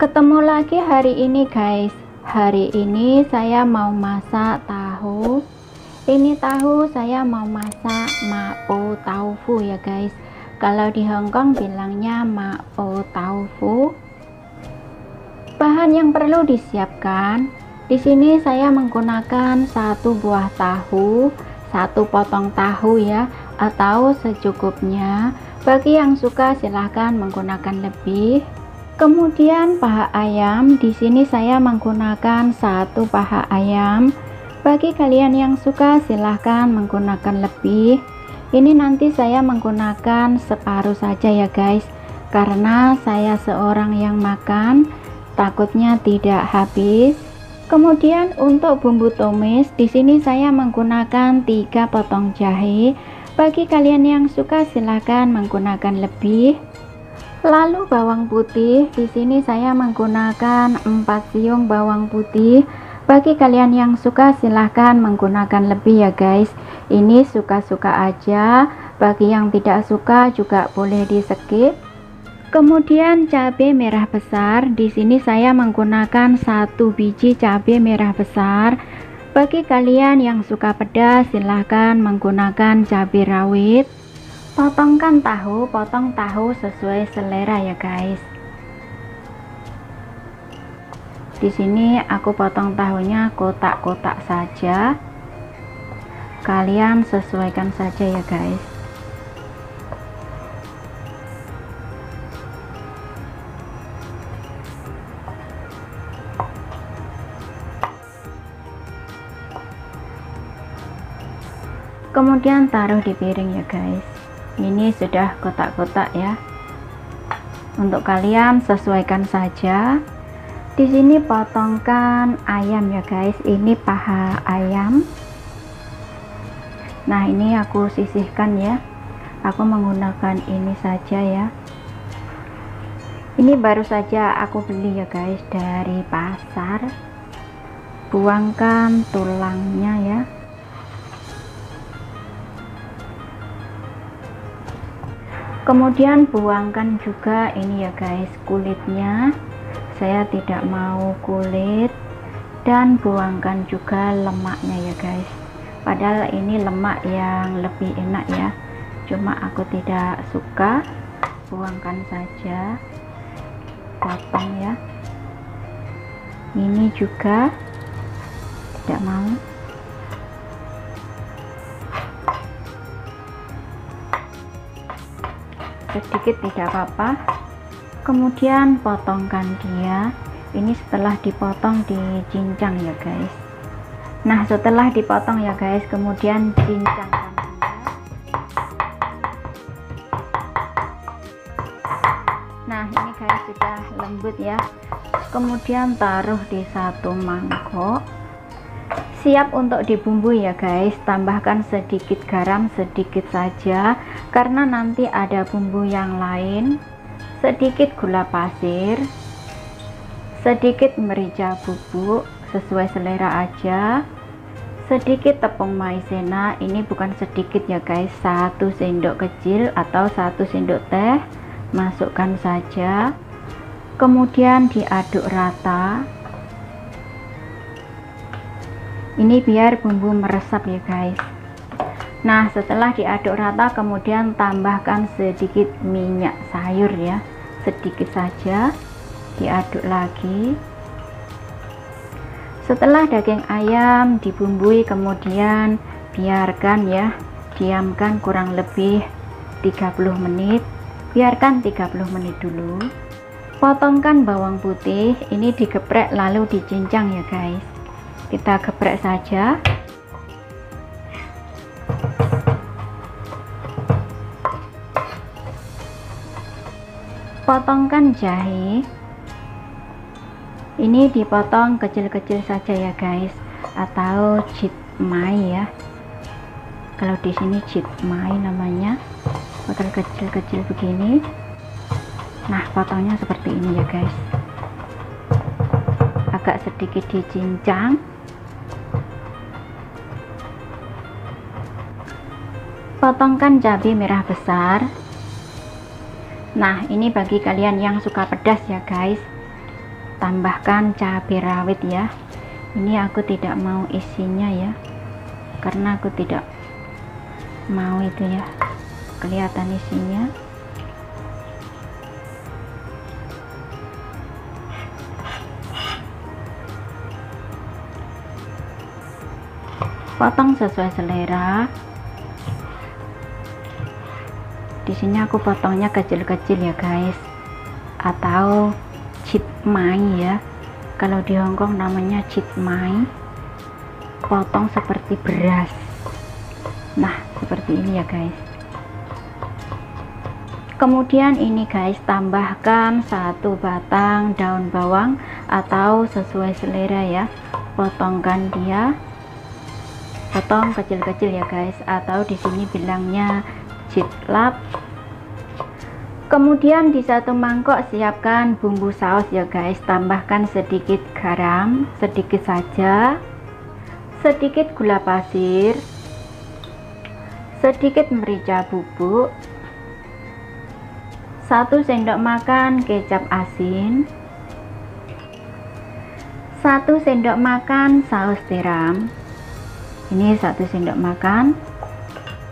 Ketemu lagi hari ini guys. Hari ini saya mau masak tahu. Ini tahu saya mau masak mapo taufu ya guys. Kalau di Hongkong bilangnya mapo taufu. Bahan yang perlu disiapkan. Di sini saya menggunakan 1 buah tahu, 1 potong tahu ya, atau secukupnya. Bagi yang suka silahkan menggunakan lebih. Kemudian paha ayam, di sini saya menggunakan 1 paha ayam. Bagi kalian yang suka silahkan menggunakan lebih. Ini nanti saya menggunakan separuh saja ya guys, karena saya seorang yang makan, takutnya tidak habis. Kemudian untuk bumbu tumis, di sini saya menggunakan 3 potong jahe. Bagi kalian yang suka silahkan menggunakan lebih. Lalu bawang putih, di sini saya menggunakan 4 siung bawang putih. Bagi kalian yang suka silahkan menggunakan lebih ya guys. Ini suka-suka aja. Bagi yang tidak suka juga boleh di skip. Kemudian cabai merah besar, di sini saya menggunakan 1 biji cabai merah besar. Bagi kalian yang suka pedas silahkan menggunakan cabai rawit. Potong tahu sesuai selera ya guys. Di sini aku potong tahunya kotak-kotak saja. Kalian sesuaikan saja ya guys. Kemudian taruh di piring ya guys. Ini sudah kotak-kotak ya. Untuk kalian sesuaikan saja. Di sini potongkan ayam ya guys. Ini paha ayam. Nah, ini aku sisihkan ya. Aku menggunakan ini saja ya. Ini baru saja aku beli ya guys dari pasar. Buangkan tulangnya ya. Kemudian buangkan juga ini ya guys kulitnya. Saya tidak mau kulit. Dan buangkan juga lemaknya ya guys. Padahal ini lemak yang lebih enak ya, cuma aku tidak suka. Buangkan saja. Potong ya. Ini juga tidak mau. Sedikit tidak apa-apa. Kemudian potongkan dia. Ini setelah dipotong dicincang ya guys. Nah, setelah dipotong ya guys, kemudian cincangkan dia. Nah, ini guys sudah lembut ya. Kemudian taruh di 1 mangkok. Siap untuk dibumbui ya guys. Tambahkan sedikit garam, sedikit saja, karena nanti ada bumbu yang lain. Sedikit gula pasir, sedikit merica bubuk sesuai selera aja, sedikit tepung maizena. Ini bukan sedikit ya guys, 1 sendok kecil atau 1 sendok teh. Masukkan saja. Kemudian diaduk rata. Ini biar bumbu meresap ya guys. Nah, setelah diaduk rata kemudian tambahkan sedikit minyak sayur ya, sedikit saja. Diaduk lagi. Setelah daging ayam dibumbui kemudian biarkan ya, diamkan kurang lebih 30 menit. Biarkan 30 menit dulu. Potongkan bawang putih, ini digeprek lalu dicincang ya guys. Kita geprek saja. Potongkan jahe. Ini dipotong kecil-kecil saja ya guys, atau jitmai ya. Kalau di sini jitmai namanya. Potong kecil-kecil begini. Nah, potongnya seperti ini ya guys. Agak sedikit dicincang. Potongkan cabai merah besar. Nah, ini bagi kalian yang suka pedas ya guys. tambahkan cabai rawit ya. Ini aku tidak mau isinya ya, karena aku tidak mau itu ya kelihatan isinya. Potong sesuai selera. Di sini aku potongnya kecil-kecil ya guys, atau chitmai ya. Kalau di Hongkong namanya chitmai. Potong seperti beras. Nah, seperti ini ya guys. Kemudian ini guys, tambahkan 1 batang daun bawang atau sesuai selera ya. Potongkan dia. Potong kecil-kecil ya guys, atau di sini bilangnya jitlap. Kemudian di satu mangkok siapkan bumbu saus ya guys. Tambahkan sedikit garam, sedikit saja, sedikit gula pasir, sedikit merica bubuk, 1 sendok makan kecap asin, 1 sendok makan saus tiram. Ini 1 sendok makan.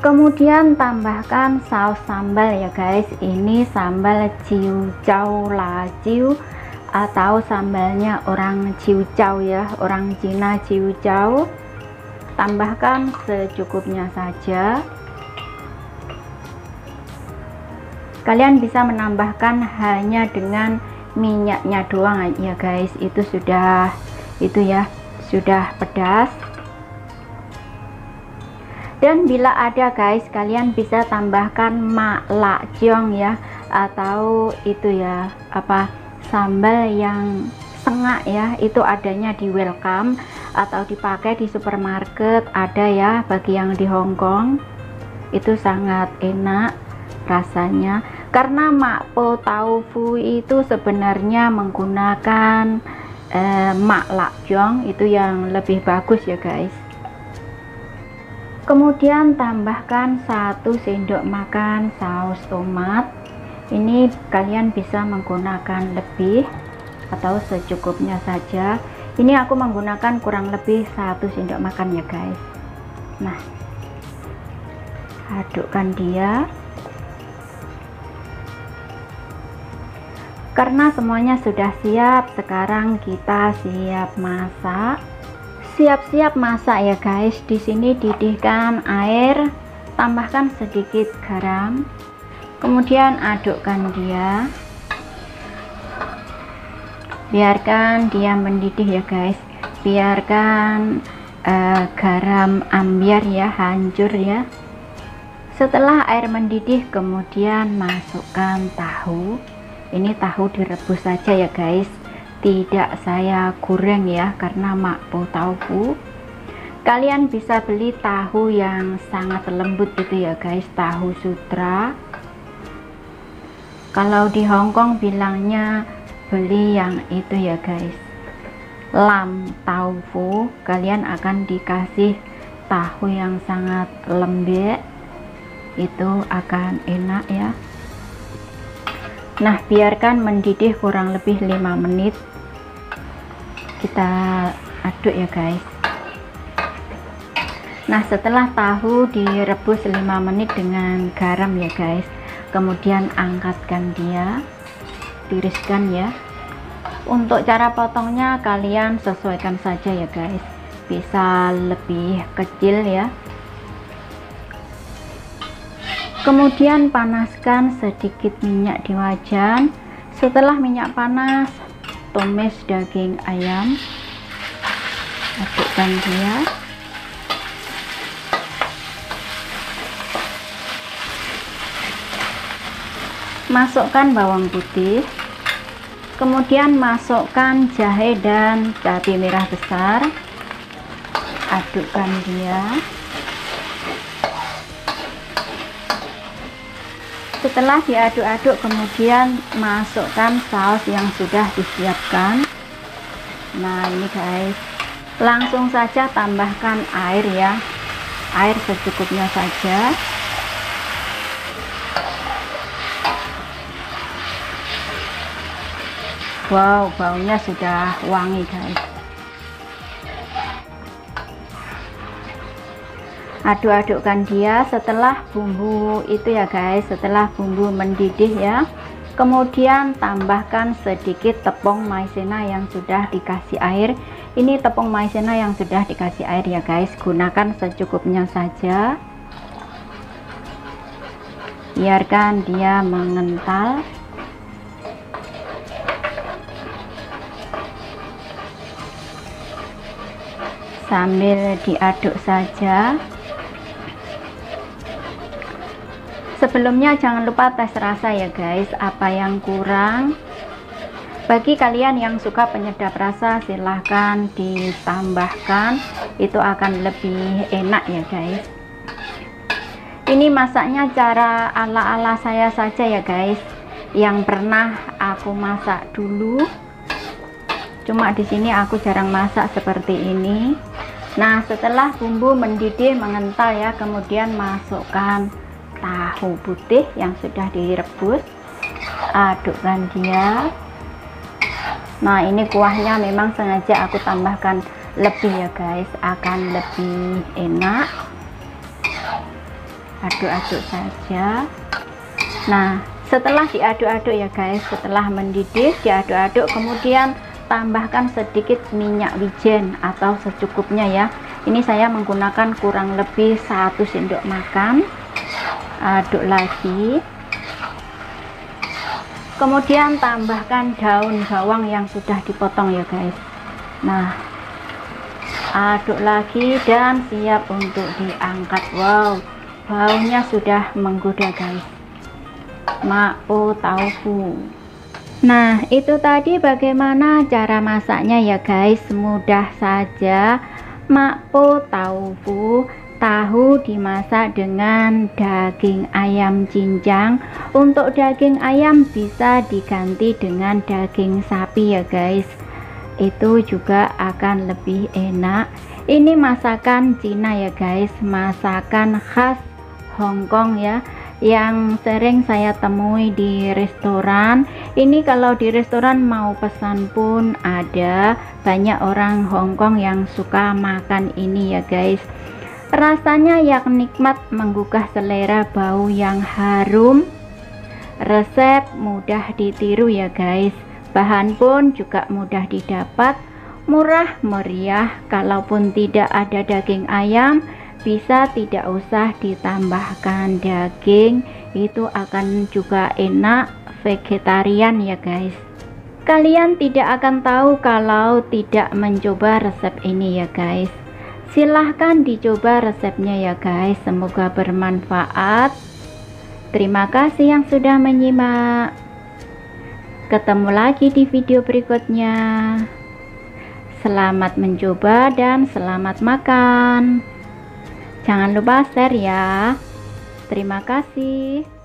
Kemudian tambahkan saus sambal ya guys. Ini sambal ciucau laciu atau sambalnya orang ciucau ya, orang Cina ciucau. Tambahkan secukupnya saja. Kalian bisa menambahkan hanya dengan minyaknya doang ya guys. Itu sudah sudah pedas. Dan bila ada guys, kalian bisa tambahkan mak lak jiong ya, atau itu ya sambal yang sengak ya. Itu adanya di Welcome atau dipakai di supermarket, ada ya bagi yang di Hongkong. Itu sangat enak rasanya, karena mak po tofu itu sebenarnya menggunakan mak lak jiong, itu yang lebih bagus ya guys. Kemudian tambahkan 1 sendok makan saus tomat. Ini kalian bisa menggunakan lebih atau secukupnya saja. Ini aku menggunakan kurang lebih 1 sendok makan ya guys. Nah, adukkan dia. Karena semuanya sudah siap, sekarang kita siap masak. Siap-siap masak ya guys. Di sini didihkan air, tambahkan sedikit garam, kemudian adukkan dia. Biarkan dia mendidih ya guys. Biarkan garam ambiar ya, hancur ya. Setelah air mendidih, kemudian masukkan tahu. Ini tahu direbus saja ya guys, tidak saya goreng ya, karena mak po tofu. Kalian bisa beli tahu yang sangat lembut gitu ya guys, tahu sutra. Kalau di Hongkong bilangnya beli yang itu ya guys, lam tofu. Kalian akan dikasih tahu yang sangat lembek, itu akan enak ya. Nah, biarkan mendidih kurang lebih 5 menit. Kita aduk ya guys. Nah, setelah tahu direbus 5 menit dengan garam ya guys, kemudian angkatkan dia, tiriskan ya. Untuk cara potongnya kalian sesuaikan saja ya guys, bisa lebih kecil ya. Kemudian panaskan sedikit minyak di wajan. Setelah minyak panas, tumis daging ayam, adukkan dia. Masukkan bawang putih, kemudian masukkan jahe dan cabai merah besar, adukkan dia. Setelah diaduk-aduk, kemudian masukkan saus yang sudah disiapkan. Nah, ini guys, langsung saja tambahkan air ya, air secukupnya saja. Wow, baunya sudah wangi guys. Aduk-adukkan dia setelah bumbu itu ya guys, setelah bumbu mendidih ya. Kemudian tambahkan sedikit tepung maizena yang sudah dikasih air. Ini tepung maizena yang sudah dikasih air ya guys, gunakan secukupnya saja. Biarkan dia mengental. Sambil diaduk saja. Sebelumnya jangan lupa tes rasa ya guys, apa yang kurang. Bagi kalian yang suka penyedap rasa silahkan ditambahkan, itu akan lebih enak ya guys. Ini masaknya cara ala-ala saya saja ya guys, yang pernah aku masak dulu. Cuma di sini aku jarang masak seperti ini. Nah, setelah bumbu mendidih mengental ya, kemudian masukkan tahu putih yang sudah direbus, adukkan dia. Nah, ini kuahnya memang sengaja aku tambahkan lebih ya guys, akan lebih enak. Aduk-aduk saja. Nah, setelah diaduk-aduk ya guys, setelah mendidih diaduk-aduk, kemudian tambahkan sedikit minyak wijen atau secukupnya ya. Ini saya menggunakan kurang lebih 1 sendok makan. Aduk lagi, kemudian tambahkan daun bawang yang sudah dipotong ya guys. Nah, aduk lagi dan siap untuk diangkat. Wow, baunya sudah menggoda guys, mapo taufu. Nah, itu tadi bagaimana cara masaknya ya guys, mudah saja. Mapo taufu, tahu dimasak dengan daging ayam cincang. Untuk daging ayam bisa diganti dengan daging sapi ya guys, itu juga akan lebih enak. Ini masakan Cina ya guys, masakan khas Hong Kong ya, yang sering saya temui di restoran. Ini kalau di restoran mau pesan pun ada, banyak orang Hong Kong yang suka makan ini ya guys. Rasanya yang nikmat, menggugah selera, bau yang harum. Resep mudah ditiru ya guys, bahan pun juga mudah didapat, murah meriah. Kalaupun tidak ada daging ayam, bisa tidak usah ditambahkan daging, itu akan juga enak, vegetarian ya guys. Kalian tidak akan tahu kalau tidak mencoba resep ini ya guys. Silahkan dicoba resepnya ya guys, semoga bermanfaat. Terima kasih yang sudah menyimak. Ketemu lagi di video berikutnya. Selamat mencoba dan selamat makan. Jangan lupa share ya. Terima kasih.